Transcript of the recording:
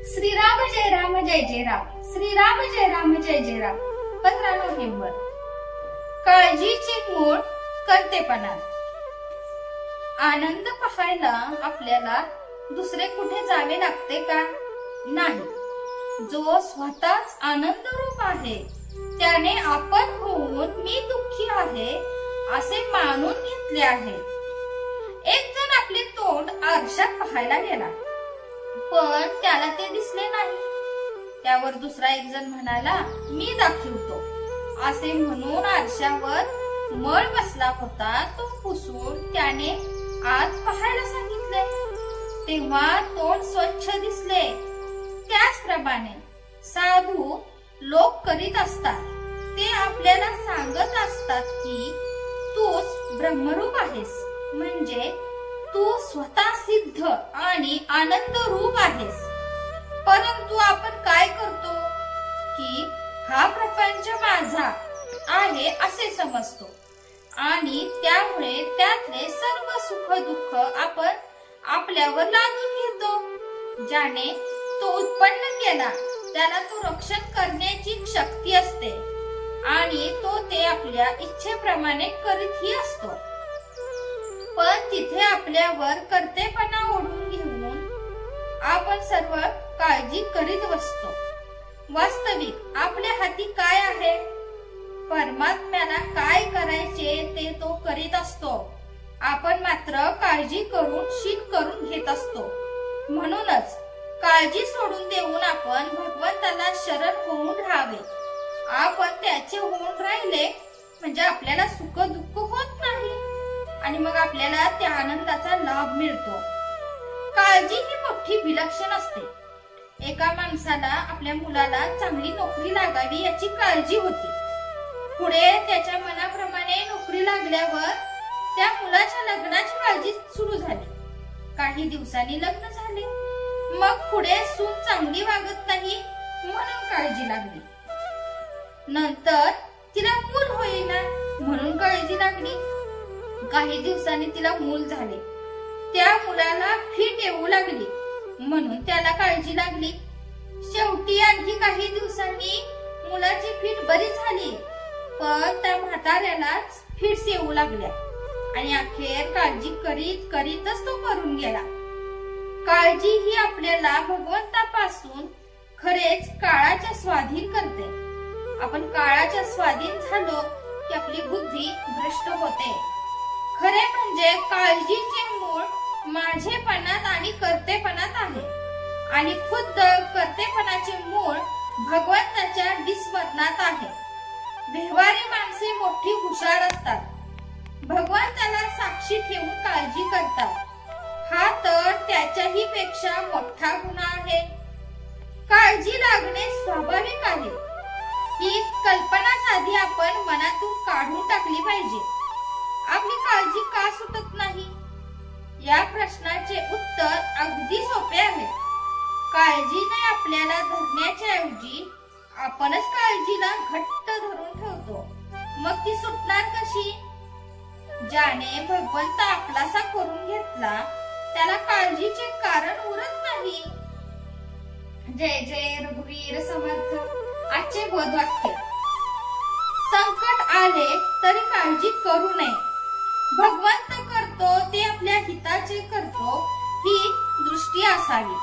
श्रीराम जय राम जय जय राम, श्रीराम जय राम जय जय Ram. 15 November. काळजीचे मूळ कर्तेपणात। आनंद पाहायला आपल्याला दुसरे कुठे जावे लागते का? नाही। जो स्वतःच आनंद रूप आहे त्याने आपण होऊन मी दुःखी आहे असे मानून घेतले आहे। एक जण आपले तोंड आरशात पाहायला गेला, पण त्याला ते दिसले नाही। त्यावर दुसरा एक जण म्हणाला, मी दाखवतो असे म्हणून आरशावर मळ बसला होता तो पुसून त्याने आत पाहायला सांगितले, तेव्हा तोंड स्वच्छ दिसले। त्याचप्रमाणे साधू लोक करीत असतात, ते आपल्याला सांगत असतात की तूच ब्रह्मरूप आहेस, म्हणजे तू स्वतः सिद्ध आणि आनंद रूप आहेस। परंतु आपण काय करतो की हा प्रपंच माझा आहे असे समजतो आणि त्यामुळे त्यातले सर्व सुख दुःख आपण आपल्यावर लादून घेतो। ज्याने तो उत्पन्न केला त्याला तो रक्षण करण्याची शक्ती असते आणि तो ते आपल्या इच्छेप्रमाणे करीतही असतो। पण तिथे आपल्यावर कर्तेपणा ओढून घेऊन आपण सर्व काळजी करीत बसतो। वास्तविक आपल्या हाती काय आहे? परमात्म्याला काय करायचे ते तो करीत असतो, आपण मात्र काळजी करून शीन करून घेत असतो। म्हणूनच काळजी सोडून देऊन आपण भगवंताला शरण होऊन राहावे। आपण त्याचे होऊन राहिले म्हणजे आपल्याला सुख दुःख होत नाही आणि मग आपल्याला त्या आनंदाचा लाभ मिळतो। काळजी ही मोठी विलक्षण असते। एका माणसाला आपल्या मुलाला चांगली नोकरी लागावी याची काळजी होती। पुढे त्याच्या मनाप्रमाणे नोकरी लागल्यावर त्या मुलाच्या लग्नाची काळजी सुरू झाली। काही दिवसांनी लग्न झाले, मग पुढे सून चांगली वागत नाही म्हणून काळजी लागली। नंतर तिला मूल होईना म्हणून काळजी लागली। काही दिवसांनी तिला मूल झाले, त्या मुलाला फीट येऊ लागली म्हणून त्याला काळजी लागली। शेवटी आणखी काही दिवसांनी मुलाची फीट बरी झाली, पण त्या म्हाताऱ्यालाच फिट्स येऊ लागल्या आणि अखेर काळजी करीत करीतच तो मरून गेला। काळजी ही आपल्याला भगवंतापासून खरेच काळाच्या स्वाधीन करते। आपण काळाच्या स्वाधीन झालो की आपली बुद्धी भ्रष्ट होते। खरे म्हणजे काळजीचे मूळ माझेपणात आणि कर्तेपणात आहे आणि खुद्द कर्तेपणाचे मूळ भगवंताच्या विस्मरणात आहे। व्यवहारी माणसे मोठी हुशार असतात, भगवंताला साक्षी ठेवून काळजी करतात, हा तर त्याच्याही पेक्षा मोठा गुन्हा आहे। काळजी लागणे स्वाभाविक आहे, ही कल्पनाच आधी आपण मनातून काढून टाकली पाहिजे। आपली काळजी का सुटत नाही? या प्रश्नाचे उत्तर अगदी सोपे आहे। काळजीने आपल्याला धरण्याच्या ऐवजी आपणच काळजीला घट्ट धरून ठेवतो, मग ती सुटणार कशी? ज्याने भगवंत आपलासा करून घेतला त्याला काळजीचे कारण उरत नाही। जय जय रघुवीर समर्थ। आजचे बोधवाक्य, संकट आले तरी काळजी करू नये। भगवंत करतो ते आपल्या हिताचे करतो ही दृष्टी असावी।